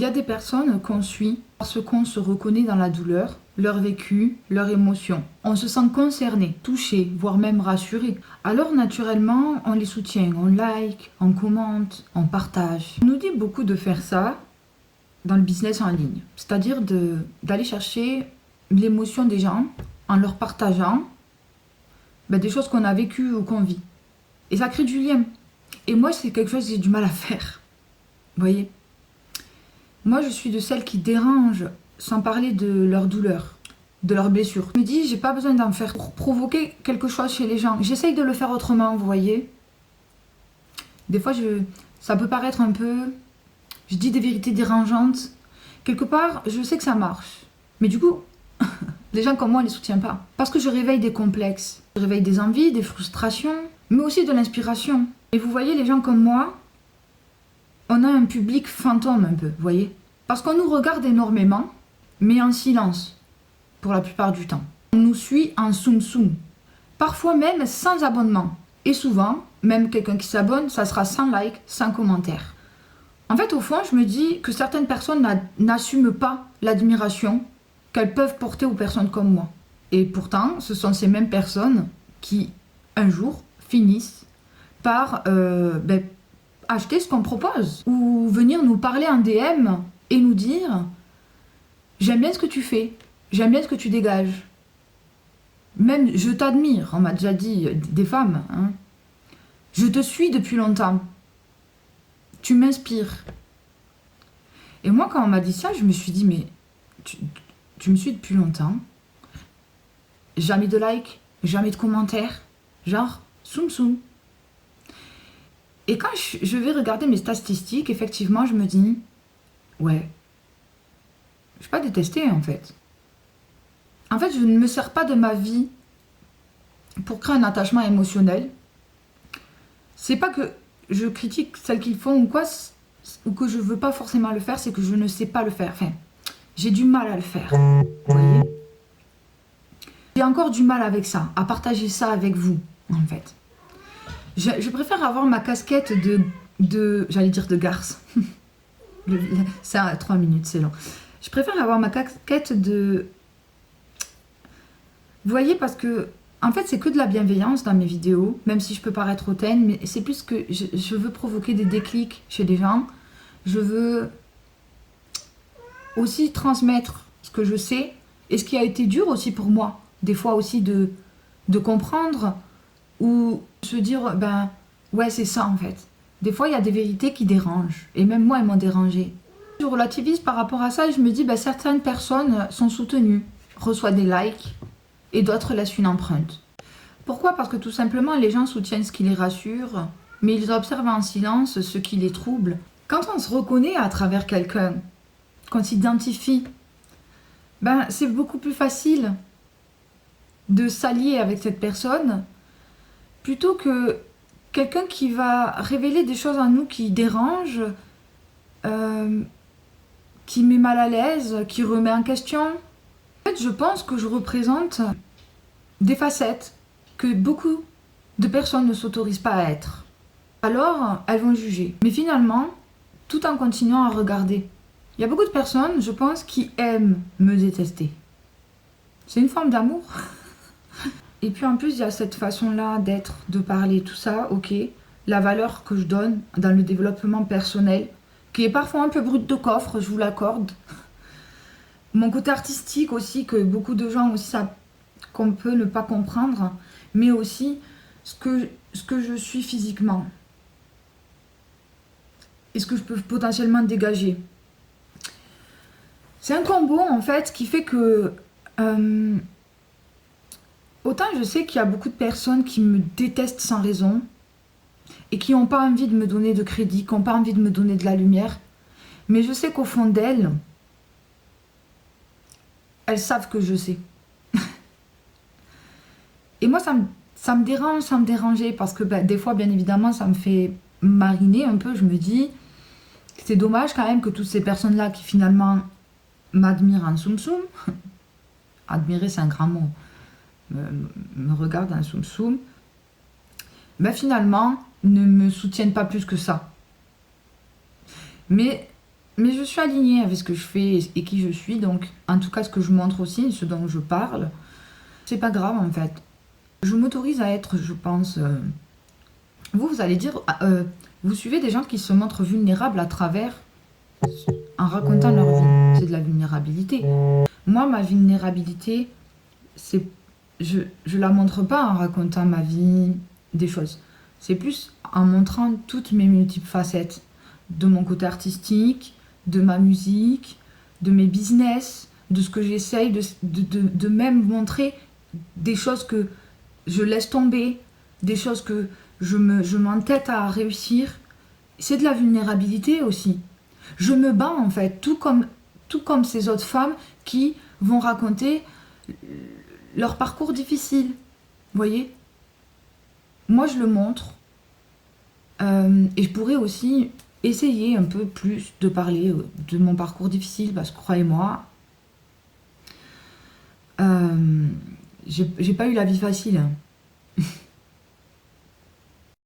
Il y a des personnes qu'on suit parce qu'on se reconnaît dans la douleur, leur vécu, leur émotion. On se sent concerné, touché, voire même rassuré. Alors naturellement, on les soutient, on like, on commente, on partage. On nous dit beaucoup de faire ça dans le business en ligne, c'est-à-dire d'aller chercher l'émotion des gens en leur partageant des choses qu'on a vécues ou qu'on vit. Et ça crée du lien. Et moi, c'est quelque chose que j'ai du mal à faire. Vous voyez ? Moi, je suis de celles qui dérangent sans parler de leur douleur, de leurs blessures. Je me dis, j'ai pas besoin d'en faire pour provoquer quelque chose chez les gens. J'essaye de le faire autrement, vous voyez. Des fois, ça peut paraître un peu... Je dis des vérités dérangeantes. Quelque part, je sais que ça marche. Mais du coup, les gens comme moi, on les soutient pas. Parce que je réveille des complexes. Je réveille des envies, des frustrations, mais aussi de l'inspiration. Et vous voyez, les gens comme moi, on a un public fantôme un peu, vous voyez. Parce qu'on nous regarde énormément, mais en silence, pour la plupart du temps. On nous suit en soum-soum. Parfois même sans abonnement. Et souvent, même quelqu'un qui s'abonne, ça sera sans like, sans commentaire. En fait, au fond, je me dis que certaines personnes n'assument pas l'admiration qu'elles peuvent porter aux personnes comme moi. Et pourtant, ce sont ces mêmes personnes qui, un jour, finissent par acheter ce qu'on propose. Ou venir nous parler en DM et nous dire « J'aime bien ce que tu fais, j'aime bien ce que tu dégages. Même, je t'admire, on m'a déjà dit, des femmes. Hein. Je te suis depuis longtemps. Tu m'inspires. » Et moi, quand on m'a dit ça, je me suis dit « Mais tu me suis depuis longtemps. Jamais de like, jamais de commentaires. Genre, soum soum. » Et quand je vais regarder mes statistiques, effectivement, je me dis « Ouais, je suis pas détestée en fait. En fait, je ne me sers pas de ma vie pour créer un attachement émotionnel. C'est pas que je critique celles qu'ils font ou quoi, ou que je veux pas forcément le faire, c'est que je ne sais pas le faire. Enfin, j'ai du mal à le faire. Vous voyez ? J'ai encore du mal avec ça, à partager ça avec vous, en fait. Je préfère avoir ma casquette j'allais dire de garce. C'est à 3 minutes, c'est long. Je préfère avoir ma casquette de... Vous voyez, parce que, en fait, c'est que de la bienveillance dans mes vidéos, même si je peux paraître hautaine, mais c'est plus que je veux provoquer des déclics chez les gens. Je veux aussi transmettre ce que je sais et ce qui a été dur aussi pour moi. Des fois aussi de comprendre ou se dire, ouais, c'est ça en fait. Des fois, il y a des vérités qui dérangent. Et même moi, elles m'ont dérangée. Je relativise par rapport à ça et je me dis, certaines personnes sont soutenues, reçoivent des likes et d'autres laissent une empreinte. Pourquoi ? Parce que tout simplement, les gens soutiennent ce qui les rassure, mais ils observent en silence ce qui les trouble. Quand on se reconnaît à travers quelqu'un, qu'on s'identifie, c'est beaucoup plus facile de s'allier avec cette personne plutôt que quelqu'un qui va révéler des choses en nous qui dérangent, qui met mal à l'aise, qui remet en question. En fait, je pense que je représente des facettes que beaucoup de personnes ne s'autorisent pas à être. Alors, elles vont juger. Mais finalement, tout en continuant à regarder. Il y a beaucoup de personnes, je pense, qui aiment me détester. C'est une forme d'amour. Et puis en plus, il y a cette façon-là d'être, de parler, tout ça, ok. La valeur que je donne dans le développement personnel, qui est parfois un peu brute de coffre, je vous l'accorde. Mon côté artistique aussi, que beaucoup de gens aussi, qu'on peut ne pas comprendre, mais aussi ce que je suis physiquement. Et ce que je peux potentiellement dégager. C'est un combo en fait qui fait que autant je sais qu'il y a beaucoup de personnes qui me détestent sans raison et qui n'ont pas envie de me donner de crédit, qui n'ont pas envie de me donner de la lumière, mais je sais qu'au fond d'elles, elles savent que je sais. Et moi ça me dérange sans me déranger parce que des fois bien évidemment ça me fait mariner un peu, je me dis c'est dommage quand même que toutes ces personnes-là qui finalement m'admirent en soum-soum, admirer c'est un grand mot, me regardent en soum-soum, finalement ne me soutiennent pas plus que ça. Mais Mais je suis alignée avec ce que je fais et qui je suis, donc en tout cas ce que je montre aussi, ce dont je parle, c'est pas grave en fait. Je m'autorise à être, je pense. Vous allez dire, vous suivez des gens qui se montrent vulnérables à travers, en racontant leur vie. C'est de la vulnérabilité. Moi, ma vulnérabilité, c'est, je la montre pas en racontant ma vie, des choses. C'est plus en montrant toutes mes multiples facettes de mon côté artistique, de ma musique, de mes business, de ce que j'essaye de même montrer des choses que je laisse tomber, des choses que je m'entête à réussir. C'est de la vulnérabilité aussi. Je me bats en fait, tout comme ces autres femmes qui vont raconter leur parcours difficile. Vous voyez? Moi je le montre et je pourrais aussi essayer un peu plus de parler de mon parcours difficile parce que croyez-moi, j'ai pas eu la vie facile.